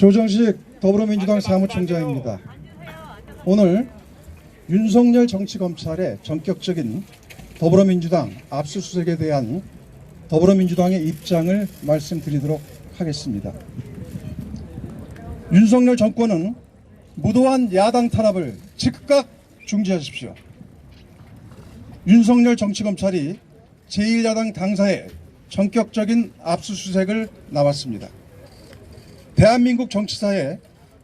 조정식 더불어민주당 사무총장입니다. 오늘 윤석열 정치검찰의 전격적인 더불어민주당 압수수색에 대한 더불어민주당의 입장을 말씀드리도록 하겠습니다. 윤석열 정권은 무도한 야당 탄압을 즉각 중지하십시오. 윤석열 정치검찰이 제1야당 당사에 전격적인 압수수색을 나왔습니다. 대한민국 정치사에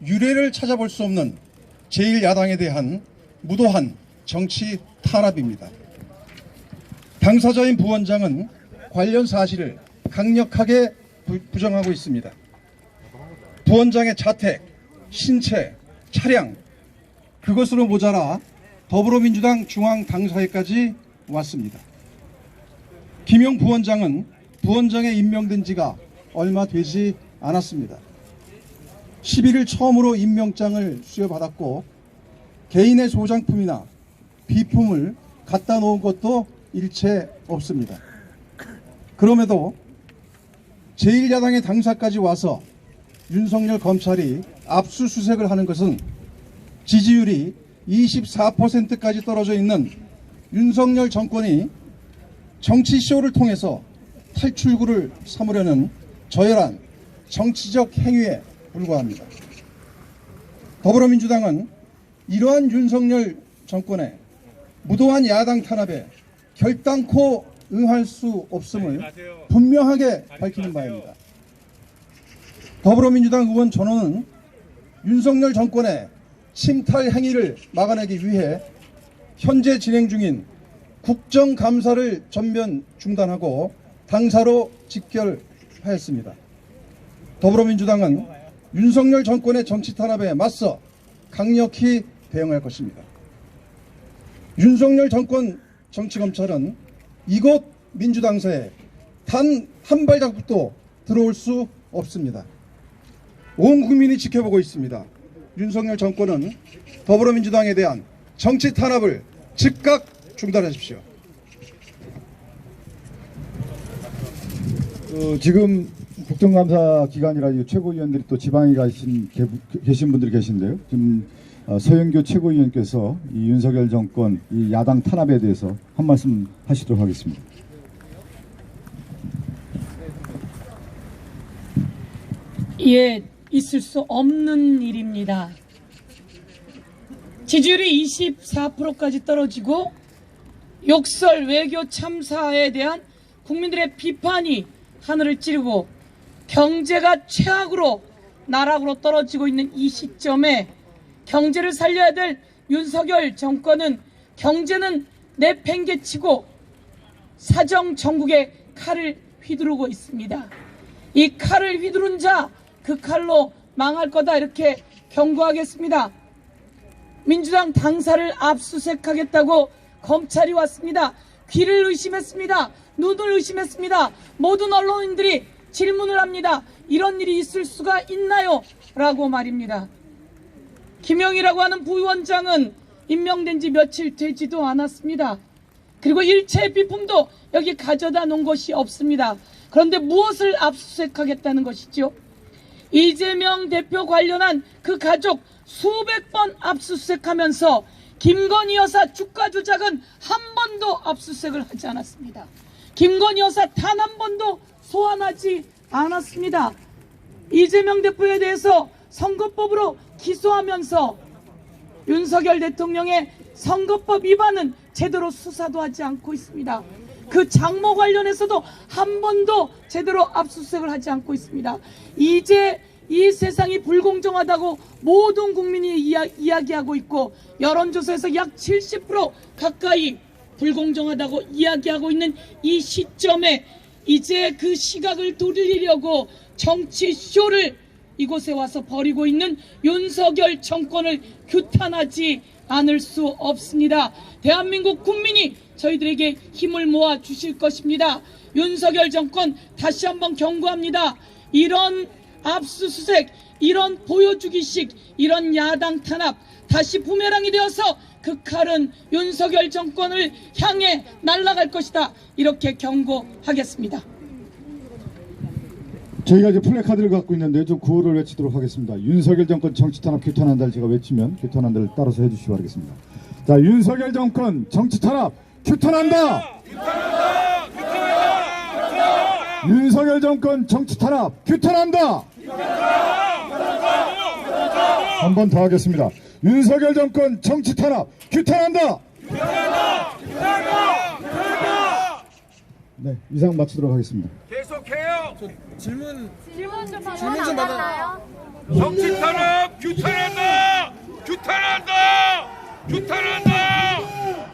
유례를 찾아볼 수 없는 제1야당에 대한 무도한 정치 탄압입니다. 당사자인 부원장은 관련 사실을 강력하게 부정하고 있습니다. 부원장의 자택, 신체, 차량, 그것으로 모자라 더불어민주당 중앙당사회까지 왔습니다. 김용 부원장은 부원장에 임명된 지가 얼마 되지 않았습니다. 11일 처음으로 임명장을 수여받았고 개인의 소장품이나 비품을 갖다 놓은 것도 일체 없습니다. 그럼에도 제1야당의 당사까지 와서 윤석열 검찰이 압수수색을 하는 것은 지지율이 24%까지 떨어져 있는 윤석열 정권이 정치쇼를 통해서 탈출구를 삼으려는 저열한 정치적 행위에 불과합니다. 더불어민주당은 이러한 윤석열 정권의 무도한 야당 탄압에 결단코 응할 수 없음을 분명하게 밝히는 바입니다. 더불어민주당 의원 전원은 윤석열 정권의 침탈 행위를 막아내기 위해 현재 진행 중인 국정감사를 전면 중단하고 당사로 직결하였습니다. 더불어민주당은 윤석열 정권의 정치 탄압에 맞서 강력히 대응할 것입니다. 윤석열 정권 정치검찰은 이곳 민주당사에 단 한 발자국도 들어올 수 없습니다. 온 국민이 지켜보고 있습니다. 윤석열 정권은 더불어민주당에 대한 정치 탄압을 즉각 중단하십시오. 지금 국정감사 기간이라 최고위원들이 또 지방에 계신 분들이 계신데요. 지금 서영교 최고위원께서 이 윤석열 정권 이 야당 탄압에 대해서 한 말씀 하시도록 하겠습니다. 예, 있을 수 없는 일입니다. 지지율이 24%까지 떨어지고 욕설, 외교 참사에 대한 국민들의 비판이 하늘을 찌르고 경제가 최악으로 나락으로 떨어지고 있는 이 시점에 경제를 살려야 될 윤석열 정권은 경제는 내팽개치고 사정 정국의 칼을 휘두르고 있습니다. 이 칼을 휘두른 자, 그 칼로 망할 거다 이렇게 경고하겠습니다. 민주당 당사를 압수수색하겠다고 검찰이 왔습니다. 귀를 의심했습니다. 눈을 의심했습니다. 모든 언론인들이 질문을 합니다. 이런 일이 있을 수가 있나요? 라고 말입니다. 김영이라고 하는 부위원장은 임명된 지 며칠 되지도 않았습니다. 그리고 일체의 비품도 여기 가져다 놓은 것이 없습니다. 그런데 무엇을 압수수색하겠다는 것이죠? 이재명 대표 관련한 그 가족 수백 번 압수수색하면서 김건희 여사 주가 조작은 한 번도 압수수색을 하지 않았습니다. 김건희 여사 단 한 번도 소환하지 않았습니다. 이재명 대표에 대해서 선거법으로 기소하면서 윤석열 대통령의 선거법 위반은 제대로 수사도 하지 않고 있습니다. 그 장모 관련해서도 한 번도 제대로 압수수색을 하지 않고 있습니다. 이제 이 세상이 불공정하다고 모든 국민이 이야기하고 있고 여론조사에서 약 70% 가까이 불공정하다고 이야기하고 있는 이 시점에 이제 그 시각을 돌리려고 정치쇼를 이곳에 와서 벌이고 있는 윤석열 정권을 규탄하지 않을 수 없습니다. 대한민국 국민이 저희들에게 힘을 모아 주실 것입니다. 윤석열 정권 다시 한번 경고합니다. 이런 압수수색, 이런 보여주기식, 이런 야당 탄압 다시 부메랑이 되어서 그 칼은 윤석열 정권을 향해 날아갈 것이다. 이렇게 경고하겠습니다. 저희가 이제 플래카드를 갖고 있는데 좀 구호를 외치도록 하겠습니다. 윤석열 정권 정치 탄압 규탄한다를 제가 외치면 규탄한다를 따라서 해주시기 바라겠습니다. 자, 윤석열 정권 정치 탄압 규탄한다. 윤석열 정권 정치 탄압 규탄한다. 한 번 더 하겠습니다. 윤석열 정권 정치 탄압 규탄한다. 네, 이상 마치도록 하겠습니다. 계속해요. 질문 좀 좀 받았나요? 정치 탄압 규탄한다. 규탄한다. 규탄한다.